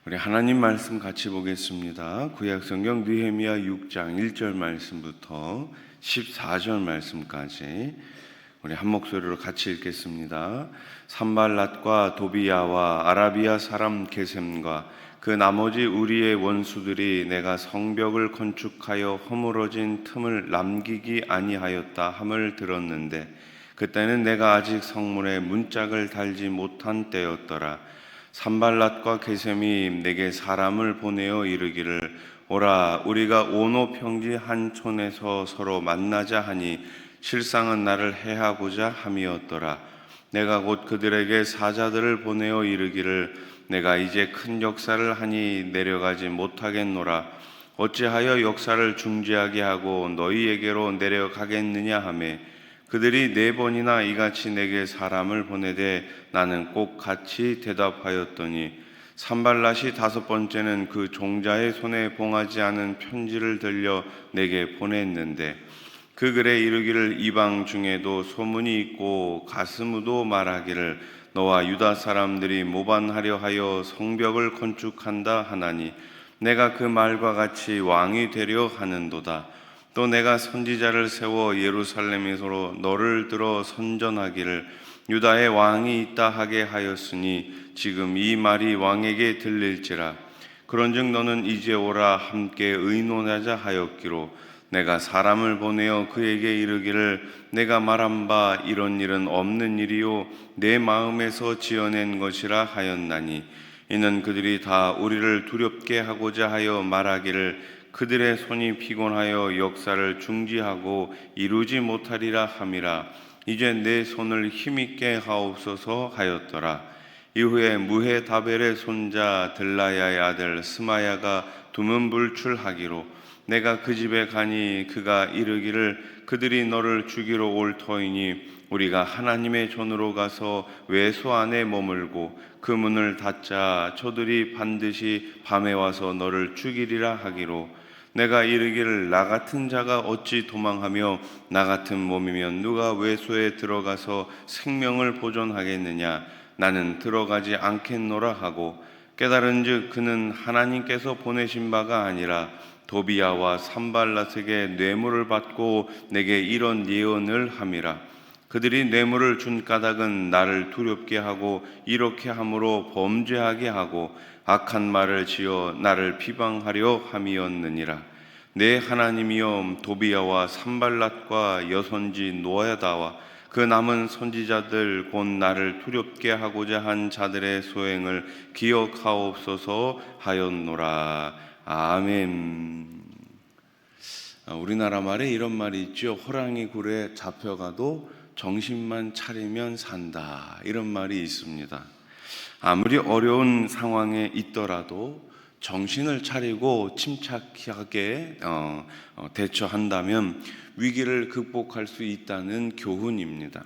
우리 하나님 말씀 같이 보겠습니다. 구약성경 느헤미야 6장 1절 말씀부터 14절 말씀까지 우리 한 목소리로 같이 읽겠습니다. 산발랏과 도비야와 아라비아 사람 게셈과 그 나머지 우리의 원수들이 내가 성벽을 건축하여 허물어진 틈을 남기기 아니하였다 함을 들었는데 그때는 내가 아직 성문에 문짝을 달지 못한 때였더라. 산발랏과 게셈이 내게 사람을 보내어 이르기를 오라 우리가 오노 평지 한 촌에서 서로 만나자 하니 실상은 나를 해하고자 함이었더라. 내가 곧 그들에게 사자들을 보내어 이르기를 내가 이제 큰 역사를 하니 내려가지 못하겠노라. 어찌하여 역사를 중지하게 하고 너희에게로 내려가겠느냐 하매 그들이 4번이나 이같이 내게 사람을 보내되 나는 꼭 같이 대답하였더니 산발랏이 5번째는 그 종자의 손에 봉하지 않은 편지를 들려 내게 보냈는데 그 글에 이르기를 이방 중에도 소문이 있고 가스무도 말하기를 너와 유다 사람들이 모반하려 하여 성벽을 건축한다 하나니 내가 그 말과 같이 왕이 되려 하는도다. 또 내가 선지자를 세워 예루살렘에서 너를 들어 선전하기를 유다의 왕이 있다 하게 하였으니 지금 이 말이 왕에게 들릴지라. 그런즉 너는 이제 오라 함께 의논하자 하였기로 내가 사람을 보내어 그에게 이르기를 내가 말한 바 이런 일은 없는 일이요 내 마음에서 지어낸 것이라 하였나니 이는 그들이 다 우리를 두렵게 하고자 하여 말하기를 그들의 손이 피곤하여 역사를 중지하고 이루지 못하리라 함이라. 이제 내 손을 힘있게 하옵소서 하였더라. 이후에 무헤다벨의 손자 들라야의 아들 스마야가 두문불출하기로 내가 그 집에 가니 그가 이르기를 그들이 너를 죽이러 올 터이니 우리가 하나님의 전으로 가서 외소 안에 머물고 그 문을 닫자 저들이 반드시 밤에 와서 너를 죽이리라 하기로 내가 이르기를 나 같은 자가 어찌 도망하며 나 같은 몸이면 누가 외소에 들어가서 생명을 보존하겠느냐. 나는 들어가지 않겠노라 하고 깨달은즉 그는 하나님께서 보내신 바가 아니라 도비야와 산발랏에게 뇌물을 받고 내게 이런 예언을 함이라. 그들이 뇌물을 준 까닭은 나를 두렵게 하고 이렇게 함으로 범죄하게 하고 악한 말을 지어 나를 비방하려 함이었느니라. 내 하나님이여 도비야와 산발랏과 여선지 노아다와 그 남은 선지자들 곧 나를 두렵게 하고자 한 자들의 소행을 기억하옵소서 하였노라. 아멘. 우리나라 말에 이런 말이 있죠. 호랑이 굴에 잡혀가도 정신만 차리면 산다. 이런 말이 있습니다. 아무리 어려운 상황에 있더라도 정신을 차리고 침착하게 대처한다면 위기를 극복할 수 있다는 교훈입니다.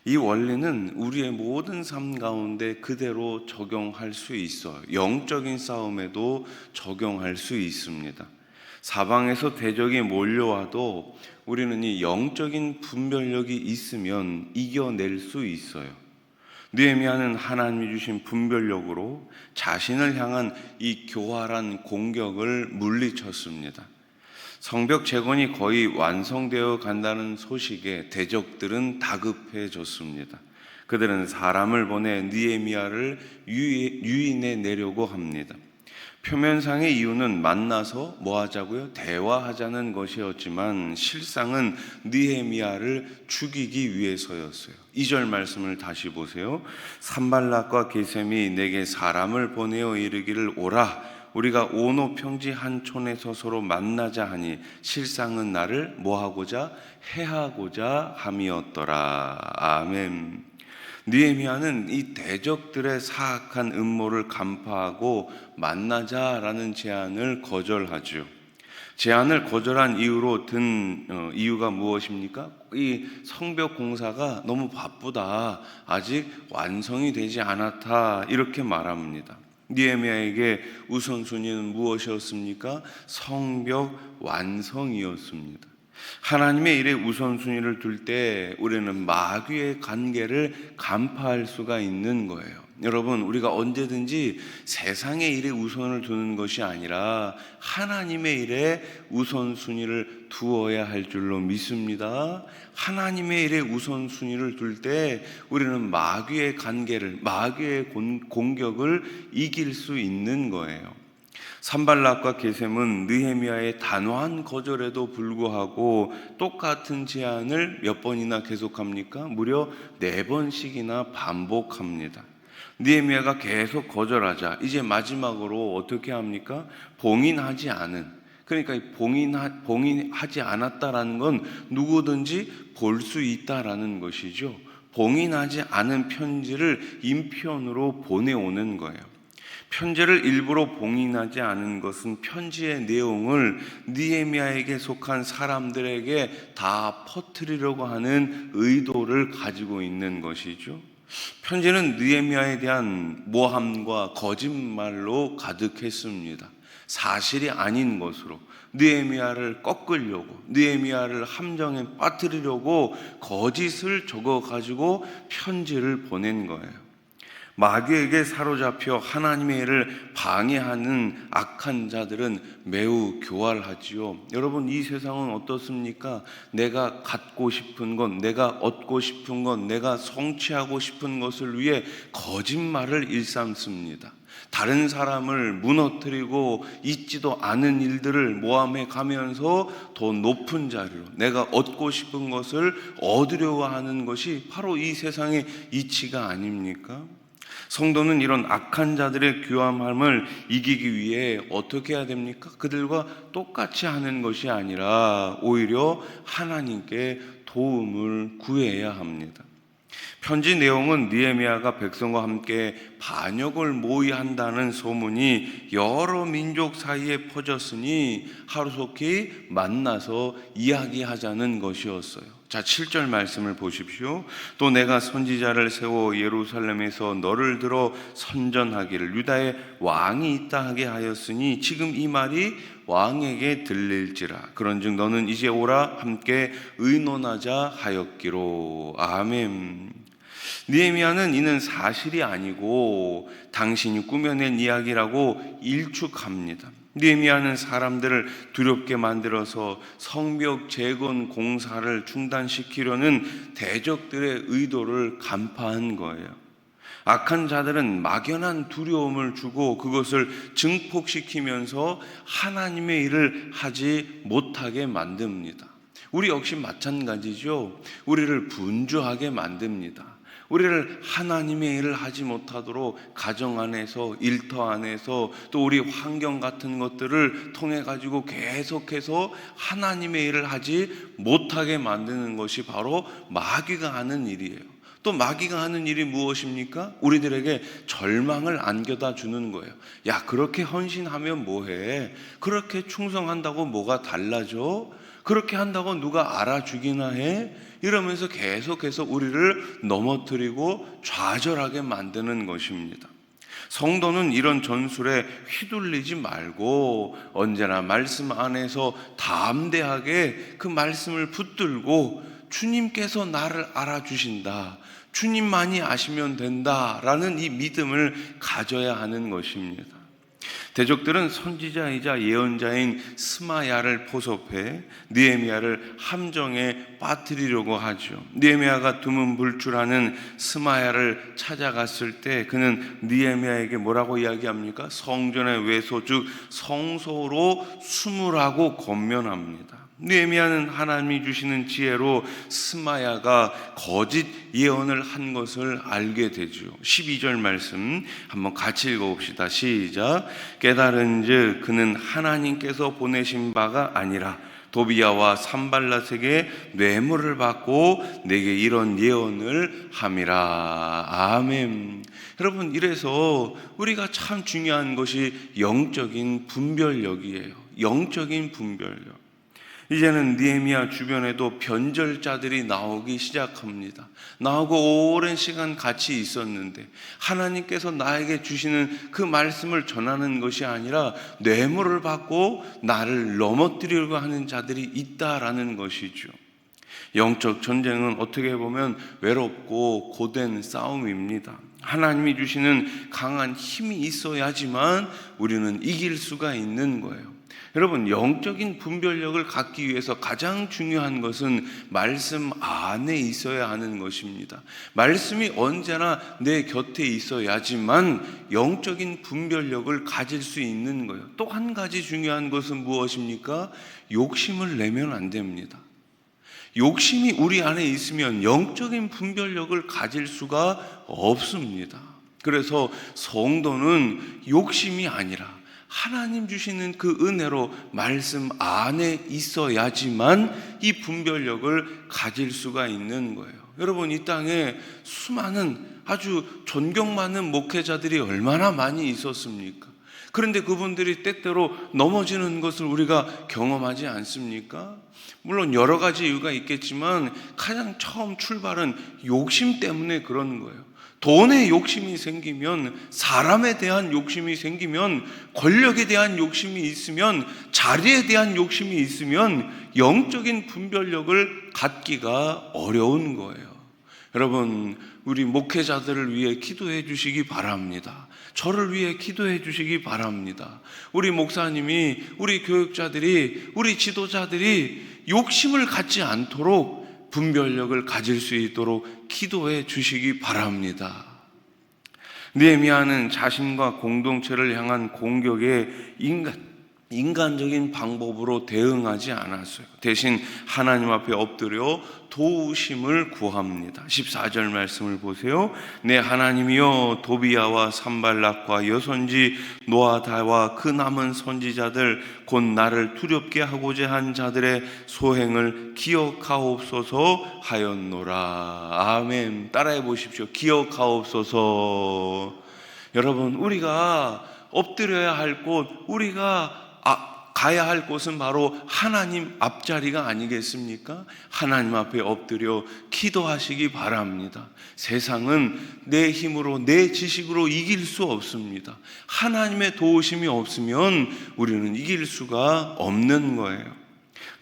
이 원리는 우리의 모든 삶 가운데 그대로 적용할 수 있어요. 영적인 싸움에도 적용할 수 있습니다. 사방에서 대적이 몰려와도 우리는 이 영적인 분별력이 있으면 이겨낼 수 있어요. 느헤미야는 하나님이 주신 분별력으로 자신을 향한 이 교활한 공격을 물리쳤습니다. 성벽 재건이 거의 완성되어 간다는 소식에 대적들은 다급해졌습니다. 그들은 사람을 보내 느헤미야를 유인해 내려고 합니다. 표면상의 이유는 만나서 뭐 하자고요? 대화하자는 것이었지만 실상은 느헤미야를 죽이기 위해서였어요. 2절 말씀을 다시 보세요. 산발랏과 게셈이 내게 사람을 보내어 이르기를 오라 우리가 오노 평지 한 촌에서 서로 만나자 하니 실상은 나를 뭐하고자 해하고자 함이었더라. 아멘. 느헤미야는 이 대적들의 사악한 음모를 간파하고 만나자라는 제안을 거절하죠. 제안을 거절한 이유로 든 이유가 무엇입니까? 이 성벽 공사가 너무 바쁘다. 아직 완성이 되지 않았다. 이렇게 말합니다. 느헤미야에게 우선순위는 무엇이었습니까? 성벽 완성이었습니다. 하나님의 일에 우선순위를 둘 때 우리는 마귀의 관계를 간파할 수가 있는 거예요. 여러분, 우리가 언제든지 세상의 일에 우선을 두는 것이 아니라 하나님의 일에 우선순위를 두어야 할 줄로 믿습니다. 하나님의 일에 우선순위를 둘 때 우리는 마귀의 간계를, 마귀의 공격을 이길 수 있는 거예요. 산발락과 게셈은 느헤미야의 단호한 거절에도 불구하고 똑같은 제안을 몇 번이나 계속합니까? 무려 4번씩이나 반복합니다. 느헤미야가 계속 거절하자 이제 마지막으로 어떻게 합니까? 봉인하지 않은, 그러니까 봉인하지 않았다라는 건 누구든지 볼 수 있다라는 것이죠. 봉인하지 않은 편지를 인편으로 보내오는 거예요. 편지를 일부러 봉인하지 않은 것은 편지의 내용을 느헤미야에게 속한 사람들에게 다 퍼뜨리려고 하는 의도를 가지고 있는 것이죠. 편지는 느헤미야에 대한 모함과 거짓말로 가득했습니다. 사실이 아닌 것으로 느헤미야를 꺾으려고, 느헤미야를 함정에 빠뜨리려고 거짓을 적어가지고 편지를 보낸 거예요. 마귀에게 사로잡혀 하나님의 일을 방해하는 악한 자들은 매우 교활하지요. 여러분, 이 세상은 어떻습니까? 내가 갖고 싶은 것, 내가 얻고 싶은 것, 내가 성취하고 싶은 것을 위해 거짓말을 일삼습니다. 다른 사람을 무너뜨리고 있지도 않은 일들을 모함해 가면서 더 높은 자리로 내가 얻고 싶은 것을 얻으려고 하는 것이 바로 이 세상의 이치가 아닙니까? 성도는 이런 악한 자들의 교함함을 이기기 위해 어떻게 해야 됩니까? 그들과 똑같이 하는 것이 아니라 오히려 하나님께 도움을 구해야 합니다. 편지 내용은 느헤미야가 백성과 함께 반역을 모의한다는 소문이 여러 민족 사이에 퍼졌으니 하루속히 만나서 이야기하자는 것이었어요. 자, 7절 말씀을 보십시오. 또 내가 선지자를 세워 예루살렘에서 너를 들어 선전하기를 유다에 왕이 있다 하게 하였으니 지금 이 말이 왕에게 들릴지라. 그런즉 너는 이제 오라 함께 의논하자 하였기로. 아멘. 느헤미야는 이는 사실이 아니고 당신이 꾸며낸 이야기라고 일축합니다. 느헤미야는 사람들을 두렵게 만들어서 성벽 재건 공사를 중단시키려는 대적들의 의도를 간파한 거예요. 악한 자들은 막연한 두려움을 주고 그것을 증폭시키면서 하나님의 일을 하지 못하게 만듭니다. 우리 역시 마찬가지죠. 우리를 분주하게 만듭니다. 우리를 하나님의 일을 하지 못하도록 가정 안에서, 일터 안에서, 또 우리 환경 같은 것들을 통해 가지고 계속해서 하나님의 일을 하지 못하게 만드는 것이 바로 마귀가 하는 일이에요. 또 마귀가 하는 일이 무엇입니까? 우리들에게 절망을 안겨다 주는 거예요. 야, 그렇게 헌신하면 뭐해? 그렇게 충성한다고 뭐가 달라져? 그렇게 한다고 누가 알아주기나 해? 이러면서 계속해서 우리를 넘어뜨리고 좌절하게 만드는 것입니다. 성도는 이런 전술에 휘둘리지 말고 언제나 말씀 안에서 담대하게 그 말씀을 붙들고 주님께서 나를 알아주신다, 주님만이 아시면 된다라는 이 믿음을 가져야 하는 것입니다. 대적들은 선지자이자 예언자인 스마야를 포섭해 느헤미야를 함정에 빠뜨리려고 하죠. 느헤미야가 두문불출하는 스마야를 찾아갔을 때 그는 느헤미야에게 뭐라고 이야기합니까? 성전의 외소 즉 성소로 숨으라고 권면합니다. 느헤미야는 하나님이 주시는 지혜로 스마야가 거짓 예언을 한 것을 알게 되죠. 12절 말씀 한번 같이 읽어봅시다. 시작. 깨달은즉 그는 하나님께서 보내신 바가 아니라 도비야와 산발랏에게 뇌물을 받고 내게 이런 예언을 함이라. 아멘. 여러분, 이래서 우리가 참 중요한 것이 영적인 분별력이에요. 영적인 분별력. 이제는 느헤미야 주변에도 변절자들이 나오기 시작합니다. 나하고 오랜 시간 같이 있었는데 하나님께서 나에게 주시는 그 말씀을 전하는 것이 아니라 뇌물을 받고 나를 넘어뜨리려고 하는 자들이 있다라는 것이죠. 영적 전쟁은 어떻게 보면 외롭고 고된 싸움입니다. 하나님이 주시는 강한 힘이 있어야지만 우리는 이길 수가 있는 거예요. 여러분, 영적인 분별력을 갖기 위해서 가장 중요한 것은 말씀 안에 있어야 하는 것입니다. 말씀이 언제나 내 곁에 있어야지만 영적인 분별력을 가질 수 있는 거예요. 또 한 가지 중요한 것은 무엇입니까? 욕심을 내면 안 됩니다. 욕심이 우리 안에 있으면 영적인 분별력을 가질 수가 없습니다. 그래서 성도는 욕심이 아니라 하나님 주시는 그 은혜로 말씀 안에 있어야지만 이 분별력을 가질 수가 있는 거예요. 여러분, 이 땅에 수많은 아주 존경 많은 목회자들이 얼마나 많이 있었습니까? 그런데 그분들이 때때로 넘어지는 것을 우리가 경험하지 않습니까? 물론 여러 가지 이유가 있겠지만 가장 처음 출발은 욕심 때문에 그런 거예요. 돈에 욕심이 생기면, 사람에 대한 욕심이 생기면, 권력에 대한 욕심이 있으면, 자리에 대한 욕심이 있으면 영적인 분별력을 갖기가 어려운 거예요. 여러분, 우리 목회자들을 위해 기도해 주시기 바랍니다. 저를 위해 기도해 주시기 바랍니다. 우리 목사님이, 우리 교육자들이, 우리 지도자들이 욕심을 갖지 않도록 분별력을 가질 수 있도록 기도해 주시기 바랍니다. 느헤미야는 자신과 공동체를 향한 공격에 인간적인 방법으로 대응하지 않았어요. 대신 하나님 앞에 엎드려 도우심을 구합니다. 14절 말씀을 보세요. 내 하나님이여, 도비야와 산발락과 여선지 노아다와 그 남은 선지자들 곧 나를 두렵게 하고자 한 자들의 소행을 기억하옵소서 하였노라. 아멘. 따라해 보십시오. 기억하옵소서. 여러분, 우리가 엎드려야 할 곳, 우리가 가야 할 곳은 바로 하나님 앞자리가 아니겠습니까? 하나님 앞에 엎드려 기도하시기 바랍니다. 세상은 내 힘으로, 내 지식으로 이길 수 없습니다. 하나님의 도우심이 없으면 우리는 이길 수가 없는 거예요.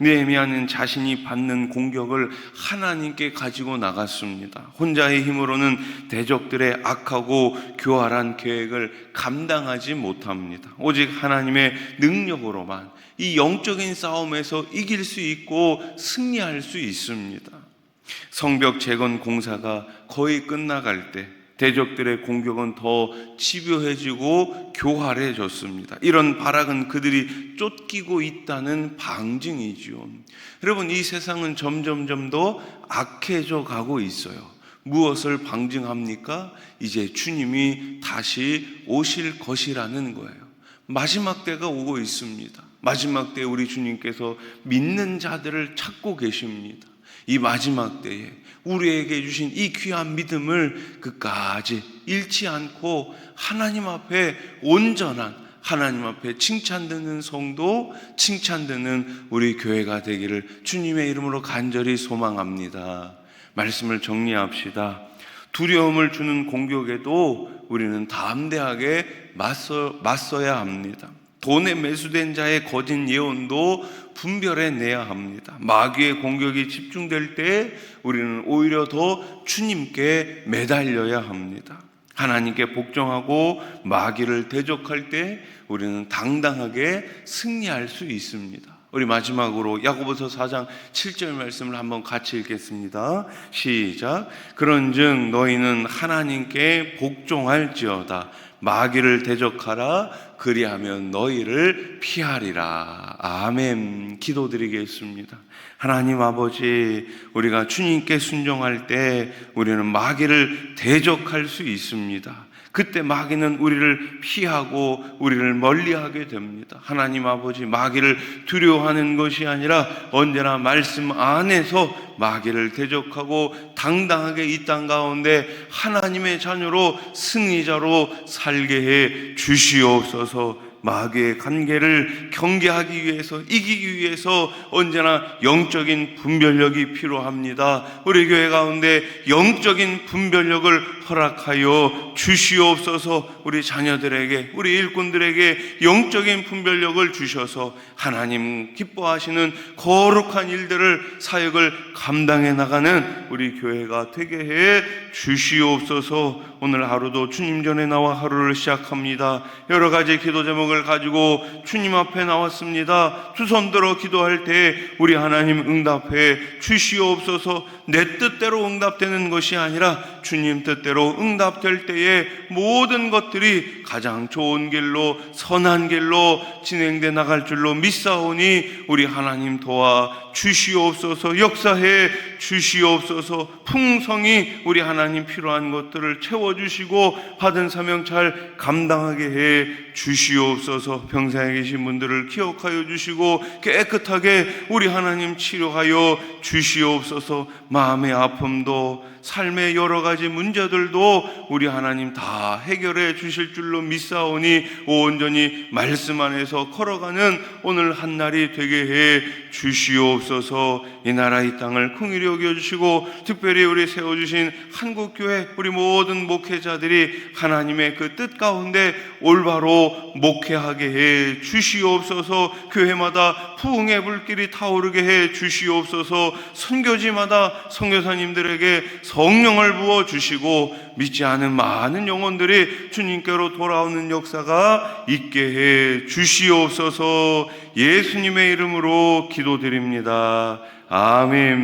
느헤미야는 자신이 받는 공격을 하나님께 가지고 나갔습니다. 혼자의 힘으로는 대적들의 악하고 교활한 계획을 감당하지 못합니다. 오직 하나님의 능력으로만 이 영적인 싸움에서 이길 수 있고 승리할 수 있습니다. 성벽 재건 공사가 거의 끝나갈 때 대적들의 공격은 더 집요해지고 교활해졌습니다. 이런 발악은 그들이 쫓기고 있다는 방증이지요. 여러분, 이 세상은 점점 더 악해져 가고 있어요. 무엇을 방증합니까? 이제 주님이 다시 오실 것이라는 거예요. 마지막 때가 오고 있습니다. 마지막 때에 우리 주님께서 믿는 자들을 찾고 계십니다. 이 마지막 때에 우리에게 주신 이 귀한 믿음을 끝까지 잃지 않고 하나님 앞에 온전한, 하나님 앞에 칭찬 듣는 성도, 칭찬 듣는 우리 교회가 되기를 주님의 이름으로 간절히 소망합니다. 말씀을 정리합시다. 두려움을 주는 공격에도 우리는 담대하게 맞서야 합니다. 돈에 매수된 자의 거짓 예언도 분별해내야 합니다. 마귀의 공격이 집중될 때 우리는 오히려 더 주님께 매달려야 합니다. 하나님께 복종하고 마귀를 대적할 때 우리는 당당하게 승리할 수 있습니다. 우리 마지막으로 야고보서 4장 7절 말씀을 한번 같이 읽겠습니다. 시작. 그런즉 너희는 하나님께 복종할지어다. 마귀를 대적하라. 그리하면 너희를 피하리라. 아멘. 기도드리겠습니다. 하나님 아버지, 우리가 주님께 순종할 때 우리는 마귀를 대적할 수 있습니다. 그때 마귀는 우리를 피하고 우리를 멀리하게 됩니다. 하나님 아버지, 마귀를 두려워하는 것이 아니라 언제나 말씀 안에서 마귀를 대적하고 당당하게 이 땅 가운데 하나님의 자녀로 승리자로 살게 해 주시옵소서. 마귀의 관계를 경계하기 위해서, 이기기 위해서 언제나 영적인 분별력이 필요합니다. 우리 교회 가운데 영적인 분별력을 허락하여 주시옵소서. 우리 자녀들에게, 우리 일꾼들에게 영적인 분별력을 주셔서 하나님 기뻐하시는 거룩한 일들을, 사역을 감당해 나가는 우리 교회가 되게 해 주시옵소서. 오늘 하루도 주님 전에 나와 하루를 시작합니다. 여러 가지 기도 제목을 가지고 주님 앞에 나왔습니다. 두 손 들어 기도할 때 우리 하나님 응답해 주시옵소서. 내 뜻대로 응답되는 것이 아니라 주님 뜻대로 응답될 때에 모든 것들이 가장 좋은 길로, 선한 길로 진행돼 나갈 줄로 믿사오니 우리 하나님 도와 주시옵소서. 역사해 주시옵소서. 풍성히 우리 하나님 필요한 것들을 채워주시고 받은 사명 잘 감당하게 해 주시옵소서. 병상에 계신 분들을 기억하여 주시고 깨끗하게 우리 하나님 치료하여 주시옵소서. 마음의 아픔도, 삶의 여러 가지 문제들도 우리 하나님 다 해결해 주실 줄로 믿사오니 온전히 말씀 안에서 걸어가는 오늘 한날이 되게 해 주시옵소서. 이 나라 이 땅을 긍휼히 여겨주시고 특별히 우리 세워주신 한국교회 우리 모든 목회자들이 하나님의 그 뜻 가운데 올바로 목회하게 해 주시옵소서. 교회마다 부흥의 불길이 타오르게 해 주시옵소서. 선교지마다 선교사님들에게 성령을 부어주시고 믿지 않은 많은 영혼들이 주님께로 돌아오는 역사가 있게 해 주시옵소서. 예수님의 이름으로 기도드립니다. 아멘.